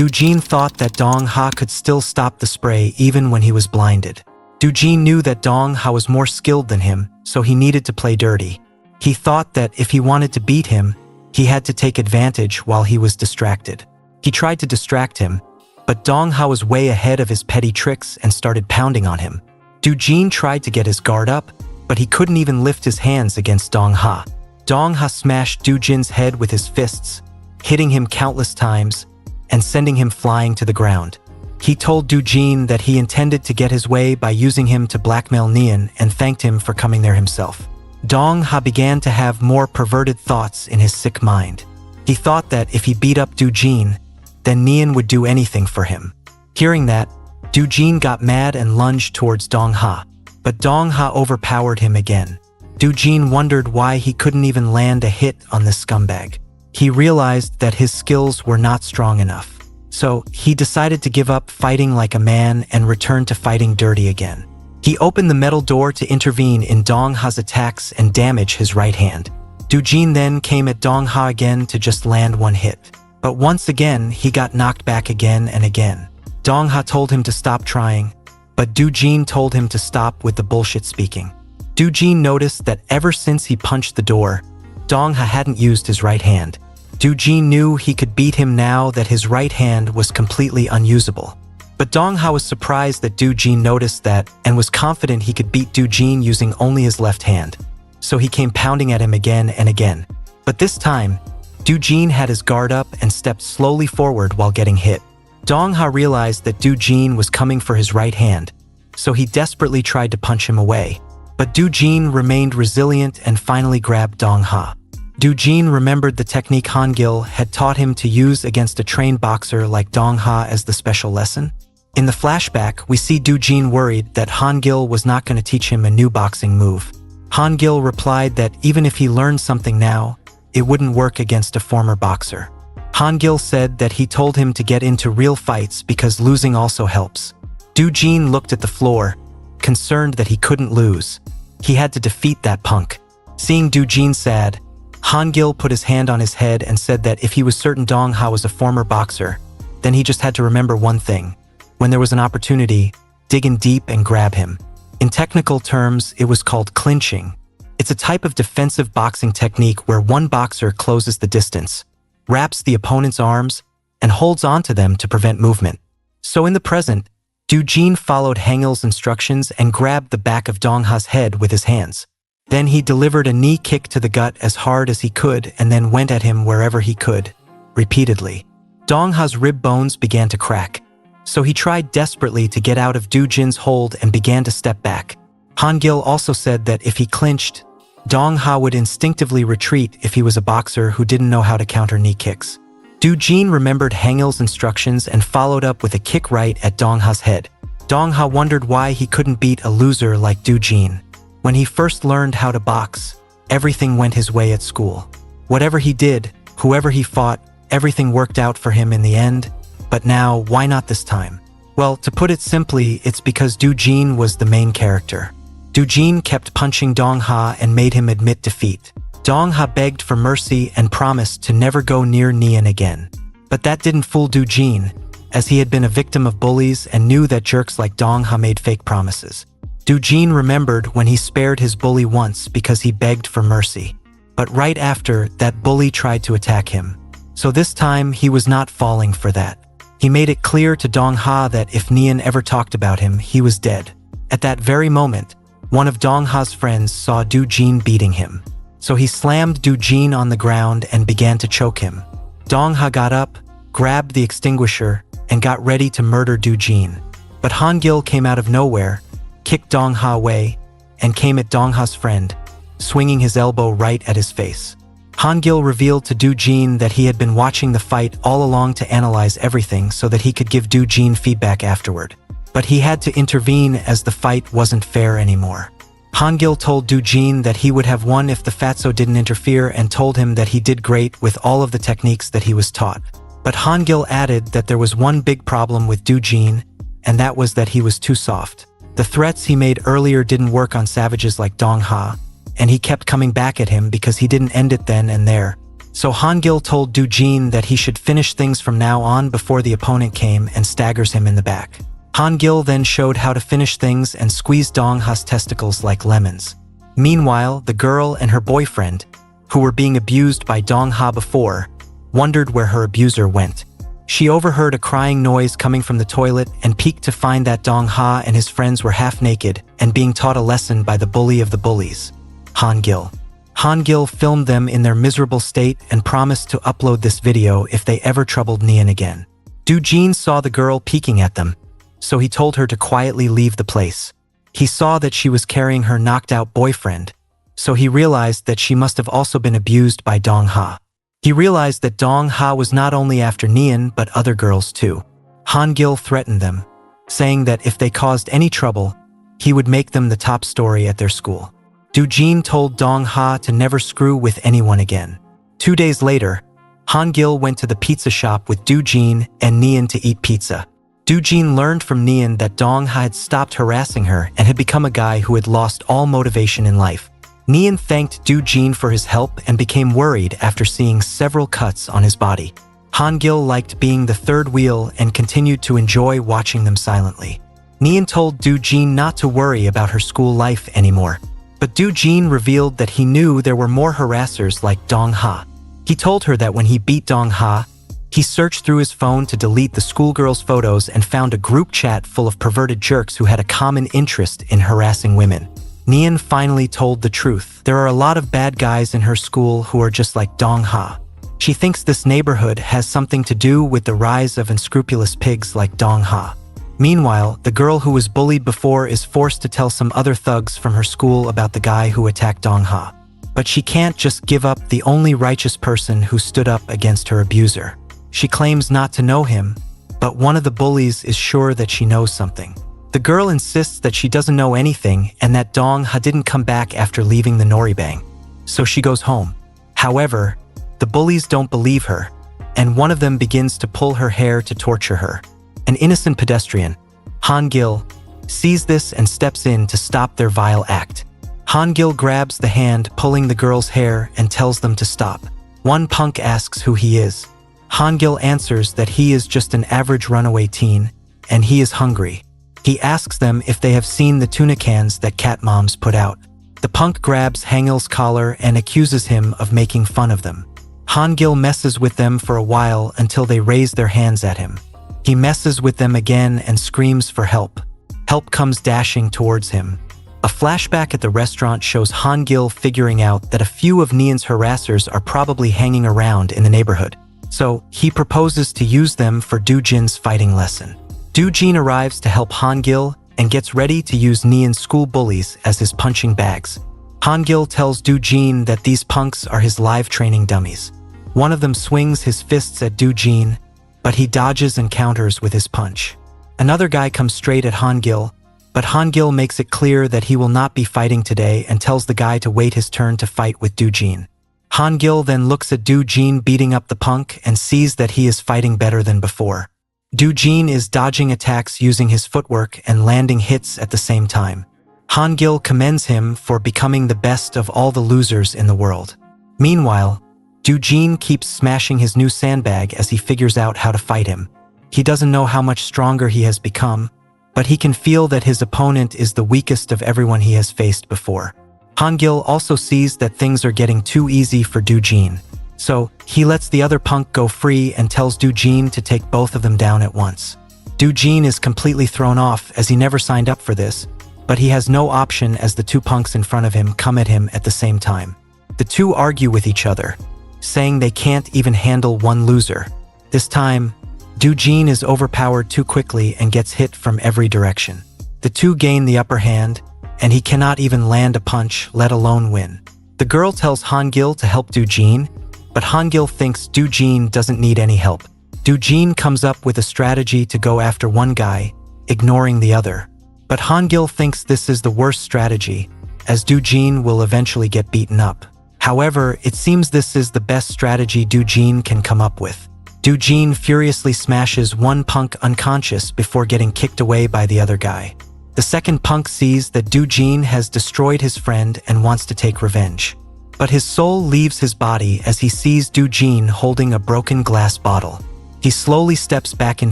Jin thought that Dong Ha could still stop the spray even when he was blinded. Jin knew that Dong Ha was more skilled than him, so he needed to play dirty. He thought that if he wanted to beat him, he had to take advantage while he was distracted. He tried to distract him, but Dong Ha was way ahead of his petty tricks and started pounding on him. Jin tried to get his guard up, but he couldn't even lift his hands against Dong Ha. Dong Ha smashed Jin's head with his fists, hitting him countless times and sending him flying to the ground. He told Jin that he intended to get his way by using him to blackmail Nian and thanked him for coming there himself. Dong Ha began to have more perverted thoughts in his sick mind. He thought that if he beat up Jin, then Nian would do anything for him. Hearing that, Jin got mad and lunged towards Dong Ha, but Dong Ha overpowered him again. Jin wondered why he couldn't even land a hit on this scumbag. He realized that his skills were not strong enough. So, he decided to give up fighting like a man and return to fighting dirty again. He opened the metal door to intervene in Dong Ha's attacks and damage his right hand. Jin then came at Dong Ha again to just land one hit. But once again, he got knocked back again and again. Dong Ha told him to stop trying, but Jin told him to stop with the bullshit speaking. Jin noticed that ever since he punched the door, Dong Ha hadn't used his right hand. Jin knew he could beat him now that his right hand was completely unusable. But Dong Ha was surprised that Jin noticed that and was confident he could beat Jin using only his left hand. So he came pounding at him again and again. But this time, Jin had his guard up and stepped slowly forward while getting hit. Dong Ha realized that Jin was coming for his right hand, so he desperately tried to punch him away. But Jin remained resilient and finally grabbed Dong Ha. Jin remembered the technique Hangil had taught him to use against a trained boxer like Dong Ha as the special lesson. In the flashback, we see Jin worried that Hangil was not going to teach him a new boxing move. Hangil replied that even if he learned something now, it wouldn't work against a former boxer. Hangil said that he told him to get into real fights because losing also helps. Jin looked at the floor, concerned that he couldn't lose. He had to defeat that punk. Seeing Jin sad, Hangil put his hand on his head and said that if he was certain Dong Ha was a former boxer, then he just had to remember one thing. When there was an opportunity, dig in deep and grab him. In technical terms, it was called clinching. It's a type of defensive boxing technique where one boxer closes the distance, wraps the opponent's arms, and holds onto them to prevent movement. So in the present, Jin followed Hangil's instructions and grabbed the back of Dong Ha's head with his hands. Then he delivered a knee kick to the gut as hard as he could and then went at him wherever he could, repeatedly. Dong Ha's rib bones began to crack, so he tried desperately to get out of Jin's hold and began to step back. Hangil also said that if he clinched, Dong Ha would instinctively retreat if he was a boxer who didn't know how to counter knee kicks. Jin remembered Hangil's instructions and followed up with a kick right at Dong Ha's head. Dong Ha wondered why he couldn't beat a loser like Jin. When he first learned how to box, everything went his way at school. Whatever he did, whoever he fought, everything worked out for him in the end. But now, why not this time? Well, to put it simply, it's because Jin was the main character. Jin kept punching Dong Ha and made him admit defeat. Dong Ha begged for mercy and promised to never go near Nian again. But that didn't fool Jin, as he had been a victim of bullies and knew that jerks like Dong Ha made fake promises. Jin remembered when he spared his bully once because he begged for mercy. But right after, that bully tried to attack him. So this time, he was not falling for that. He made it clear to Dong Ha that if Nian ever talked about him, he was dead. At that very moment, one of Dong Ha's friends saw Jin beating him. So he slammed Jin on the ground and began to choke him. Dong Ha got up, grabbed the extinguisher, and got ready to murder Jin. But Hangil came out of nowhere, kicked Dong Ha away, and came at Dong Ha's friend, swinging his elbow right at his face. Hangil revealed to Jin that he had been watching the fight all along to analyze everything so that he could give Jin feedback afterward. But he had to intervene as the fight wasn't fair anymore. Hangil told Jin that he would have won if the fatso didn't interfere and told him that he did great with all of the techniques that he was taught. But Hangil added that there was one big problem with Jin, and that was that he was too soft. The threats he made earlier didn't work on savages like Dong Ha, and he kept coming back at him because he didn't end it then and there. So Hangil told Doo-jin that he should finish things from now on before the opponent came and staggers him in the back. Hangil then showed how to finish things and squeeze Dong-ha's testicles like lemons. Meanwhile, the girl and her boyfriend, who were being abused by Dong-ha before, wondered where her abuser went. She overheard a crying noise coming from the toilet and peeked to find that Dong-ha and his friends were half naked and being taught a lesson by the bully of the bullies, Hangil. Hangil filmed them in their miserable state and promised to upload this video if they ever troubled Neon again. Doo-jin saw the girl peeking at them, so he told her to quietly leave the place. He saw that she was carrying her knocked-out boyfriend, so he realized that she must have also been abused by Dong-ha. He realized that Dong-ha was not only after Neon but other girls too. Hangil threatened them, saying that if they caused any trouble, he would make them the top story at their school. Doo-jin told Dong-ha to never screw with anyone again. 2 days later, Hangil went to the pizza shop with Doo-jin and Neon to eat pizza. Doo-jin learned from Neon that Dong-ha had stopped harassing her and had become a guy who had lost all motivation in life. Neon thanked Doo-jin for his help and became worried after seeing several cuts on his body. Hangil liked being the third wheel and continued to enjoy watching them silently. Neon told Doo-jin not to worry about her school life anymore, but Doo-jin revealed that he knew there were more harassers like Dong-ha. He told her that when he beat Dong-ha, he searched through his phone to delete the schoolgirls' photos and found a group chat full of perverted jerks who had a common interest in harassing women. Neon finally told the truth. There are a lot of bad guys in her school who are just like Dong-ha. She thinks this neighborhood has something to do with the rise of unscrupulous pigs like Dong-ha. Meanwhile, the girl who was bullied before is forced to tell some other thugs from her school about the guy who attacked Dong-ha. But she can't just give up the only righteous person who stood up against her abuser. She claims not to know him, but one of the bullies is sure that she knows something. The girl insists that she doesn't know anything and that Dong-ha didn't come back after leaving the Noribang, so she goes home. However, the bullies don't believe her, and one of them begins to pull her hair to torture her. An innocent pedestrian, Hangil, sees this and steps in to stop their vile act. Hangil grabs the hand pulling the girl's hair and tells them to stop. One punk asks who he is. Hangil answers that he is just an average runaway teen, and he is hungry. He asks them if they have seen the tuna cans that cat moms put out. The punk grabs Hangil's collar and accuses him of making fun of them. Hangil messes with them for a while until they raise their hands at him. He messes with them again and screams for help. Help comes dashing towards him. A flashback at the restaurant shows Hangil figuring out that a few of Neon's harassers are probably hanging around in the neighborhood. So, he proposes to use them for Doo-jin's fighting lesson. Doo-jin arrives to help Hangil and gets ready to use Neon's school bullies as his punching bags. Hangil tells Doo-jin that these punks are his live training dummies. One of them swings his fists at Doo-jin, but he dodges and counters with his punch. Another guy comes straight at Hangil, but Hangil makes it clear that he will not be fighting today and tells the guy to wait his turn to fight with Doo-jin. Hangil then looks at Doo-jin beating up the punk and sees that he is fighting better than before. Doo-jin is dodging attacks using his footwork and landing hits at the same time. Hangil commends him for becoming the best of all the losers in the world. Meanwhile, Doo-jin keeps smashing his new sandbag as he figures out how to fight him. He doesn't know how much stronger he has become, but he can feel that his opponent is the weakest of everyone he has faced before. Hangil also sees that things are getting too easy for Doo-jin. So, he lets the other punk go free and tells Doo-jin to take both of them down at once. Doo-jin is completely thrown off as he never signed up for this, but he has no option as the two punks in front of him come at him at the same time. The two argue with each other, saying they can't even handle one loser. This time, Doo-jin is overpowered too quickly and gets hit from every direction. The two gain the upper hand, and he cannot even land a punch, let alone win. The girl tells Hangil to help Doo-jin, but Hangil thinks Doo-jin doesn't need any help. Doo-jin comes up with a strategy to go after one guy, ignoring the other. But Hangil thinks this is the worst strategy, as Doo-jin will eventually get beaten up. However, it seems this is the best strategy Doo-jin can come up with. Doo-jin furiously smashes one punk unconscious before getting kicked away by the other guy. The second punk sees that Doo-jin has destroyed his friend and wants to take revenge. But his soul leaves his body as he sees Do-jin holding a broken glass bottle. He slowly steps back in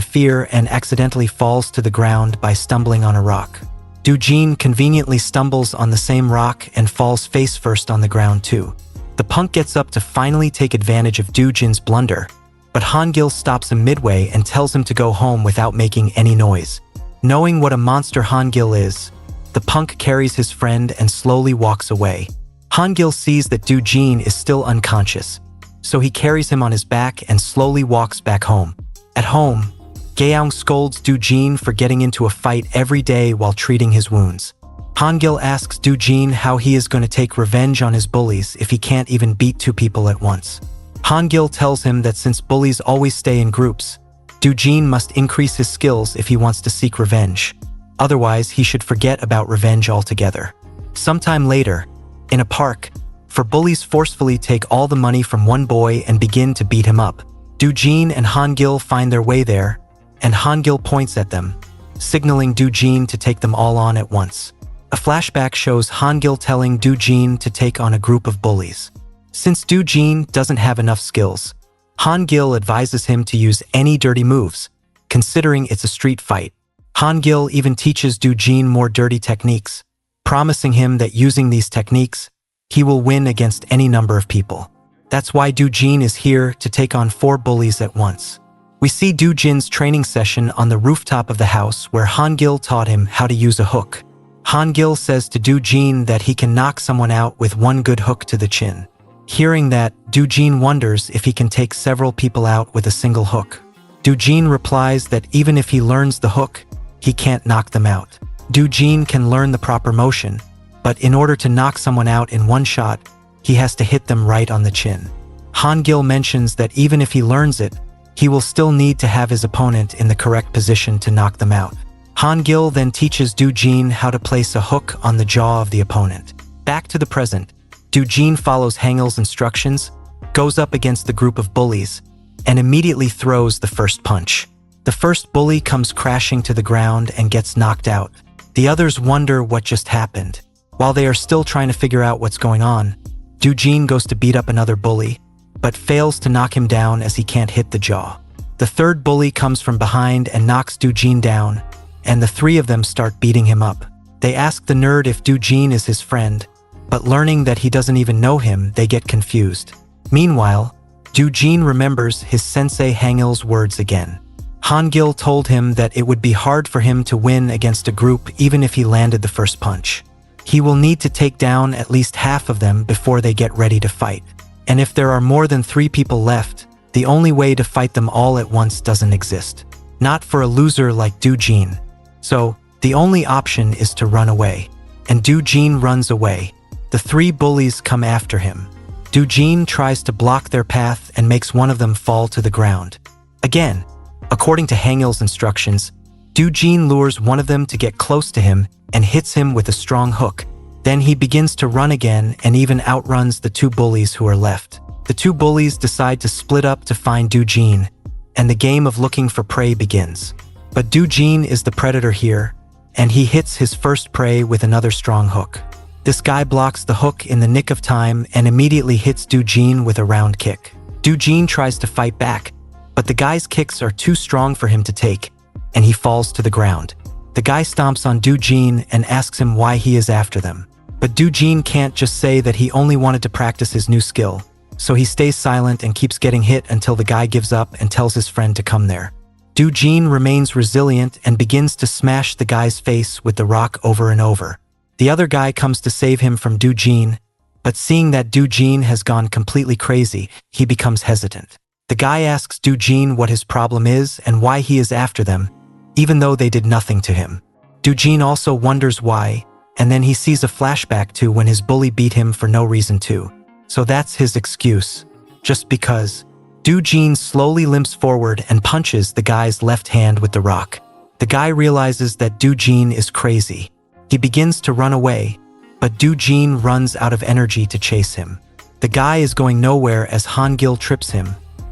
fear and accidentally falls to the ground by stumbling on a rock. Do-jin conveniently stumbles on the same rock and falls face first on the ground too. The punk gets up to finally take advantage of Do-jin's blunder, but Han-gil stops him midway and tells him to go home without making any noise. Knowing what a monster Han-gil is, the punk carries his friend and slowly walks away. Han-gil sees that Do-jin is still unconscious, so he carries him on his back and slowly walks back home. At home, Gaeong scolds Do-jin for getting into a fight every day while treating his wounds. Han-gil asks Do-jin how he is going to take revenge on his bullies if he can't even beat two people at once. Han-gil tells him that since bullies always stay in groups, Do-jin must increase his skills if he wants to seek revenge. Otherwise, he should forget about revenge altogether. Sometime later, in a park, four bullies forcefully take all the money from one boy and begin to beat him up. Do-jin and Han-gil find their way there, and Han-gil points at them, signaling Do-jin to take them all on at once. A flashback shows Han-gil telling Do-jin to take on a group of bullies. Since Do-jin doesn't have enough skills, Han-gil advises him to use any dirty moves, considering it's a street fight. Han-gil even teaches Do-jin more dirty techniques, promising him that using these techniques, he will win against any number of people. That's why Do-jin is here to take on 4 bullies at once. We see Do-jin's training session on the rooftop of the house where Han-gil taught him how to use a hook. Han-gil says to Do-jin that he can knock someone out with one good hook to the chin. Hearing that, Do-jin wonders if he can take several people out with a single hook. Do-jin replies that even if he learns the hook, he can't knock them out. Do-jin can learn the proper motion, but in order to knock someone out in one shot, he has to hit them right on the chin. Han-gil mentions that even if he learns it, he will still need to have his opponent in the correct position to knock them out. Han-gil then teaches Do-jin how to place a hook on the jaw of the opponent. Back to the present, Do-jin follows Han-gil's instructions, goes up against the group of bullies, and immediately throws the first punch. The first bully comes crashing to the ground and gets knocked out. The others wonder what just happened. While they are still trying to figure out what's going on, Do-jin goes to beat up another bully, but fails to knock him down as he can't hit the jaw. The third bully comes from behind and knocks Do-jin down, and the 3 of them start beating him up. They ask the nerd if Do-jin is his friend, but learning that he doesn't even know him, they get confused. Meanwhile, Do-jin remembers his sensei Han-gil's words again. Han-gil told him that it would be hard for him to win against a group even if he landed the first punch. He will need to take down at least half of them before they get ready to fight. And if there are more than 3 people left, the only way to fight them all at once doesn't exist. Not for a loser like Do-jin. So, the only option is to run away. And Do-jin runs away. The 3 bullies come after him. Do-jin tries to block their path and makes one of them fall to the ground. Again, according to Han-gil's instructions, Do-jin lures one of them to get close to him and hits him with a strong hook. Then he begins to run again and even outruns the 2 bullies who are left. The 2 bullies decide to split up to find Do-jin, and the game of looking for prey begins. But Do-jin is the predator here, and he hits his first prey with another strong hook. This guy blocks the hook in the nick of time and immediately hits Do-jin with a round kick. Do-jin tries to fight back, but the guy's kicks are too strong for him to take, and he falls to the ground. The guy stomps on Do-jin and asks him why he is after them. But Do-jin can't just say that he only wanted to practice his new skill, so he stays silent and keeps getting hit until the guy gives up and tells his friend to come there. Do-jin remains resilient and begins to smash the guy's face with the rock over and over. The other guy comes to save him from Do-jin, but seeing that Do-jin has gone completely crazy, he becomes hesitant. The guy asks Do-jin what his problem is and why he is after them, even though they did nothing to him. Do-jin also wonders why, and then he sees a flashback to when his bully beat him for no reason too. So that's his excuse, just because. Do-jin slowly limps forward and punches the guy's left hand with the rock. The guy realizes that Do-jin is crazy. He begins to run away, but Do-jin runs out of energy to chase him. The guy is going nowhere as Han-gil trips him,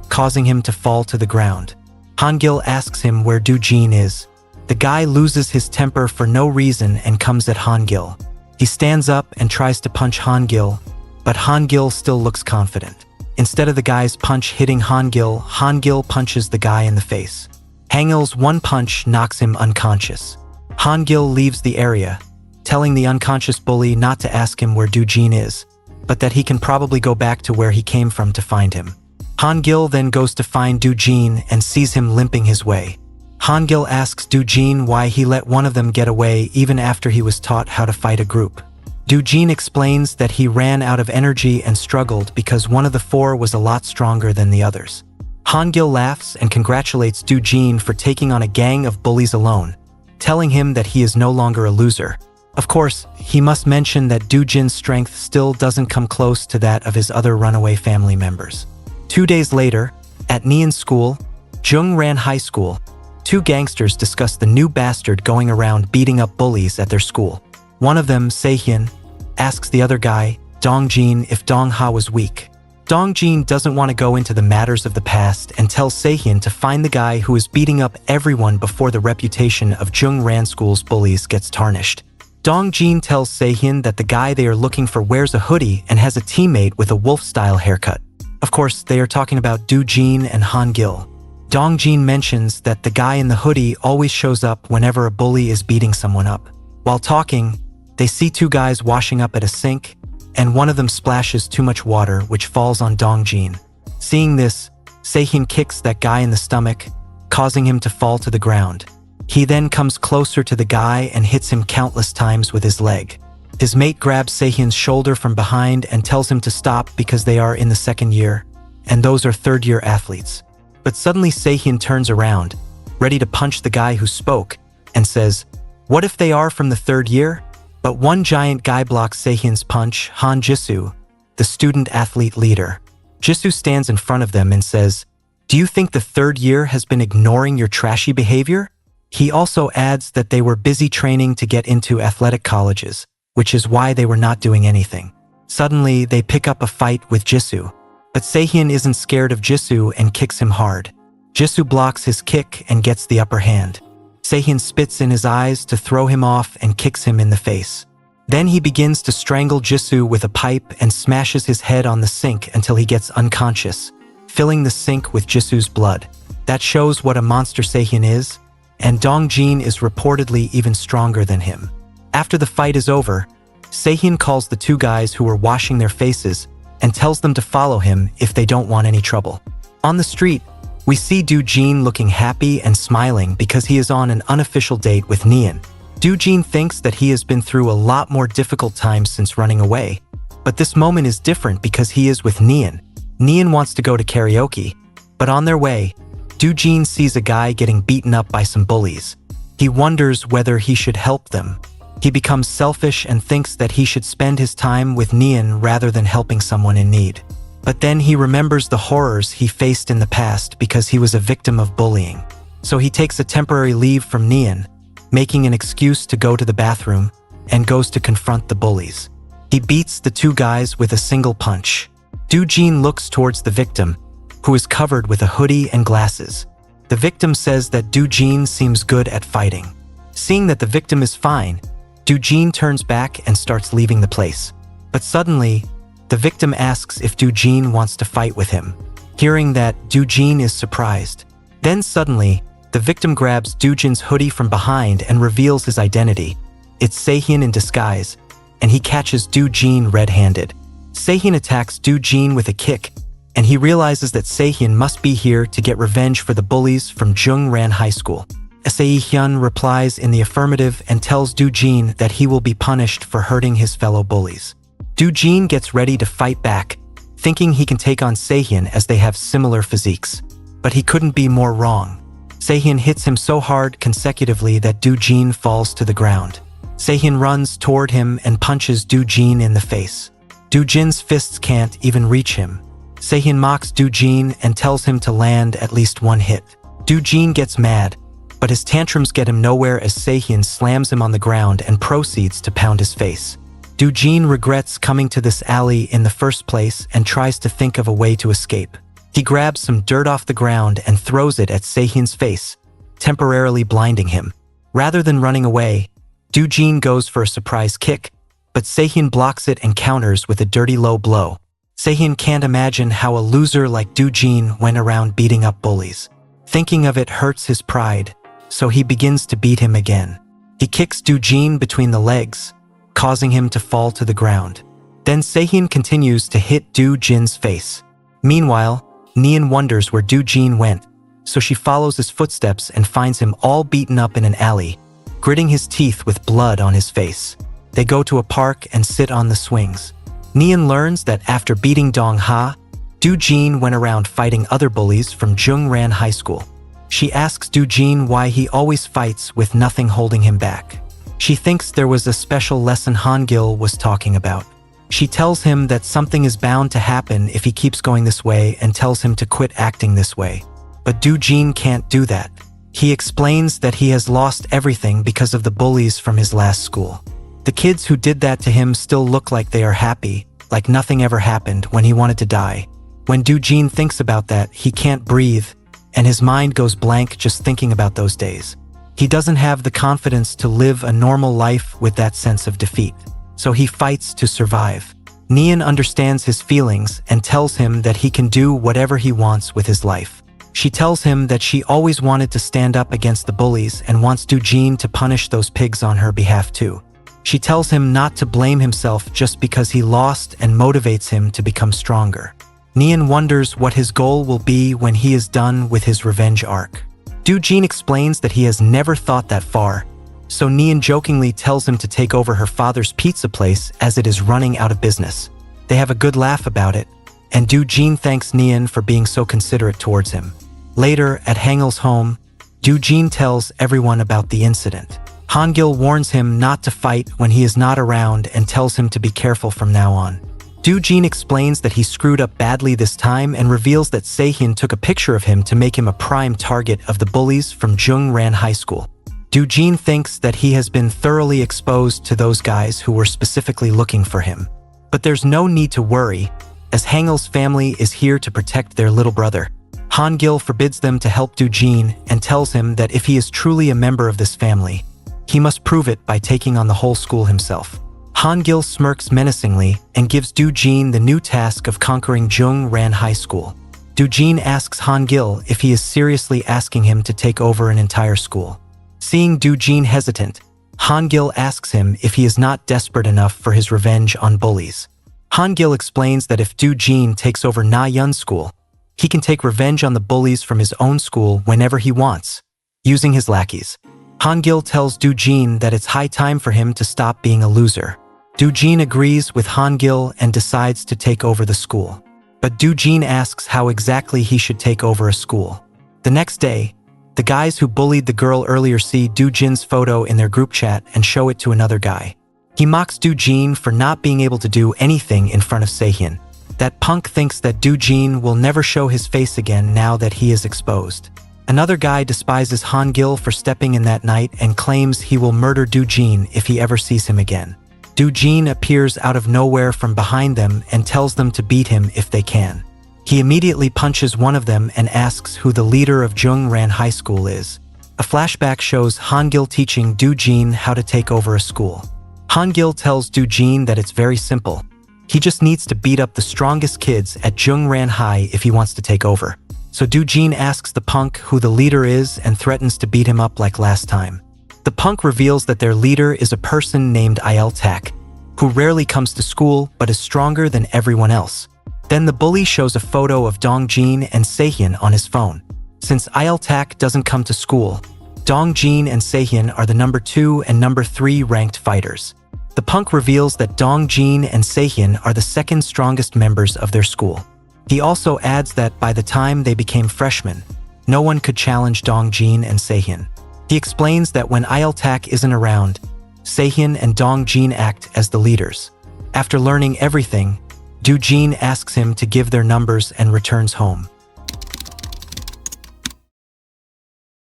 causing him to fall to the ground. Han-gil asks him where Do-jin is. The guy loses his temper for no reason and comes at Han-gil. He stands up and tries to punch Han-gil, but Han-gil still looks confident. Instead of the guy's punch hitting Han-gil punches the guy in the face. Han-gil's one punch knocks him unconscious. Han-gil leaves the area, telling the unconscious bully not to ask him where Do-jin is, but that he can probably go back to where he came from to find him. Han-gil then goes to find Do-jin and sees him limping his way. Han-gil asks Do-jin why he let one of them get away even after he was taught how to fight a group. Do-jin explains that he ran out of energy and struggled because one of the four was a lot stronger than the others. Han-gil laughs and congratulates Do-jin for taking on a gang of bullies alone, telling him that he is no longer a loser. Of course, he must mention that Do-jin's strength still doesn't come close to that of his other runaway family members. 2 days later, at Neon's school, Jungran High School, two gangsters discuss the new bastard going around beating up bullies at their school. One of them, Sehyeon, asks the other guy, Dongjin, if Dongha was weak. Dongjin doesn't want to go into the matters of the past and tells Sehyeon to find the guy who is beating up everyone before the reputation of Jungran School's bullies gets tarnished. Dongjin tells Sehyeon that the guy they are looking for wears a hoodie and has a teammate with a wolf-style haircut. Of course, they are talking about Do-jin and Han-gil. Dongjin mentions that the guy in the hoodie always shows up whenever a bully is beating someone up. While talking, they see two guys washing up at a sink, and one of them splashes too much water, which falls on Dongjin. Seeing this, Sehyeon kicks that guy in the stomach, causing him to fall to the ground. He then comes closer to the guy and hits him countless times with his leg. His mate grabs Sehyeon's shoulder from behind and tells him to stop because they are in the second year, and those are third-year athletes. But suddenly Sehyeon turns around, ready to punch the guy who spoke, and says, "What if they are from the third year?" But one giant guy blocks Sehyeon's punch, Han Jisoo, the student-athlete leader. Jisoo stands in front of them and says, "Do you think the third year has been ignoring your trashy behavior?" He also adds that they were busy training to get into athletic colleges, which is why they were not doing anything. Suddenly, they pick up a fight with Jisoo. But Sehyeon isn't scared of Jisoo and kicks him hard. Jisoo blocks his kick and gets the upper hand. Sehyeon spits in his eyes to throw him off and kicks him in the face. Then he begins to strangle Jisoo with a pipe and smashes his head on the sink until he gets unconscious, filling the sink with Jisoo's blood. That shows what a monster Sehyeon is, and Dongjin is reportedly even stronger than him. After the fight is over, Sehyeon calls the two guys who were washing their faces and tells them to follow him if they don't want any trouble. On the street, we see Do-jin looking happy and smiling because he is on an unofficial date with Neon. Do-jin thinks that he has been through a lot more difficult times since running away, but this moment is different because he is with Neon. Neon wants to go to karaoke, but on their way, Do-jin sees a guy getting beaten up by some bullies. He wonders whether he should help them. He becomes selfish and thinks that he should spend his time with Neon rather than helping someone in need. But then he remembers the horrors he faced in the past because he was a victim of bullying. So he takes a temporary leave from Neon, making an excuse to go to the bathroom, and goes to confront the bullies. He beats the two guys with a single punch. Do-jin looks towards the victim, who is covered with a hoodie and glasses. The victim says that Do-jin seems good at fighting. Seeing that the victim is fine, Do-jin turns back and starts leaving the place. But suddenly, the victim asks if Do-jin wants to fight with him. Hearing that, Do-jin is surprised. Then suddenly, the victim grabs Do-jin's hoodie from behind and reveals his identity. It's Sehyeon in disguise, and he catches Do-jin red-handed. Sehyeon attacks Do-jin with a kick, and he realizes that Sehyeon must be here to get revenge for the bullies from Jungran High School. Sehyeon replies in the affirmative and tells Do-jin that he will be punished for hurting his fellow bullies. Do-jin gets ready to fight back, thinking he can take on Sehyeon as they have similar physiques. But he couldn't be more wrong. Sehyeon hits him so hard consecutively that Do-jin falls to the ground. Sehyeon runs toward him and punches Do-jin in the face. Do-jin's fists can't even reach him. Sehyeon mocks Do-jin and tells him to land at least one hit. Do-jin gets mad, but his tantrums get him nowhere as Sehyeon slams him on the ground and proceeds to pound his face. Do-jin regrets coming to this alley in the first place and tries to think of a way to escape. He grabs some dirt off the ground and throws it at Sehyeon's face, temporarily blinding him. Rather than running away, Do-jin goes for a surprise kick, but Sehyun blocks it and counters with a dirty low blow. Sehyun can't imagine how a loser like Do-jin went around beating up bullies. Thinking of it hurts his pride, so he begins to beat him again. He kicks Do-jin between the legs, causing him to fall to the ground. Then Sehyun continues to hit Do-jin's face. Meanwhile, Neon wonders where Do-jin went, so she follows his footsteps and finds him all beaten up in an alley, gritting his teeth with blood on his face. They go to a park and sit on the swings. Neon learns that after beating Dong-ha, Do-jin went around fighting other bullies from Jungran High School. She asks Do-jin why he always fights with nothing holding him back. She thinks there was a special lesson Han-gil was talking about. She tells him that something is bound to happen if he keeps going this way and tells him to quit acting this way. But Do-jin can't do that. He explains that he has lost everything because of the bullies from his last school. The kids who did that to him still look like they are happy, like nothing ever happened when he wanted to die. When Do-jin thinks about that, he can't breathe, and his mind goes blank just thinking about those days. He doesn't have the confidence to live a normal life with that sense of defeat, so he fights to survive. Neon understands his feelings and tells him that he can do whatever he wants with his life. She tells him that she always wanted to stand up against the bullies and wants Do-jin to punish those pigs on her behalf too. She tells him not to blame himself just because he lost and motivates him to become stronger. Neon wonders what his goal will be when he is done with his revenge arc. Do-jin explains that he has never thought that far, so Neon jokingly tells him to take over her father's pizza place as it is running out of business. They have a good laugh about it, and Do-jin thanks Neon for being so considerate towards him. Later, at Hangel's home, Do-jin tells everyone about the incident. Han-gil warns him not to fight when he is not around and tells him to be careful from now on. Do-jin explains that he screwed up badly this time and reveals that Sehyun took a picture of him to make him a prime target of the bullies from Jungran High School. Do-jin thinks that he has been thoroughly exposed to those guys who were specifically looking for him. But there's no need to worry, as Hangel's family is here to protect their little brother. Han-gil forbids them to help Do-jin and tells him that if he is truly a member of this family, he must prove it by taking on the whole school himself. Han-gil smirks menacingly and gives Do-jin the new task of conquering Jungran High School. Do-jin asks Han-gil if he is seriously asking him to take over an entire school. Seeing Do-jin hesitant, Han-gil asks him if he is not desperate enough for his revenge on bullies. Han-gil explains that if Do-jin takes over Na-yeon's school, he can take revenge on the bullies from his own school whenever he wants, using his lackeys. Han-gil tells Do-jin that it's high time for him to stop being a loser. Do-jin agrees with Han-gil and decides to take over the school. But Do-jin asks how exactly he should take over a school. The next day, the guys who bullied the girl earlier see Do-jin's photo in their group chat and show it to another guy. He mocks Do-jin for not being able to do anything in front of Sehyun. That punk thinks that Do-jin will never show his face again now that he is exposed. Another guy despises Han-gil for stepping in that night and claims he will murder Do-jin if he ever sees him again. Do-jin appears out of nowhere from behind them and tells them to beat him if they can. He immediately punches one of them and asks who the leader of Jungran High School is. A flashback shows Han-gil teaching Do-jin how to take over a school. Han-gil tells Do-jin that it's very simple. He just needs to beat up the strongest kids at Jungran High if he wants to take over. So Do-jin asks the punk who the leader is and threatens to beat him up like last time. The punk reveals that their leader is a person named Il-tak, who rarely comes to school but is stronger than everyone else. Then the bully shows a photo of Dong-jin and Sehyun on his phone. Since Il-tak doesn't come to school, Dong-jin and Sehyun are the number 2 and number 3 ranked fighters. The punk reveals that Dong-jin and Sehyun are the second strongest members of their school. He also adds that by the time they became freshmen, no one could challenge Dong-jin and Sehyun. He explains that when Il-tak isn't around, Sehyun and Dong-jin act as the leaders. After learning everything, Do-jin asks him to give their numbers and returns home.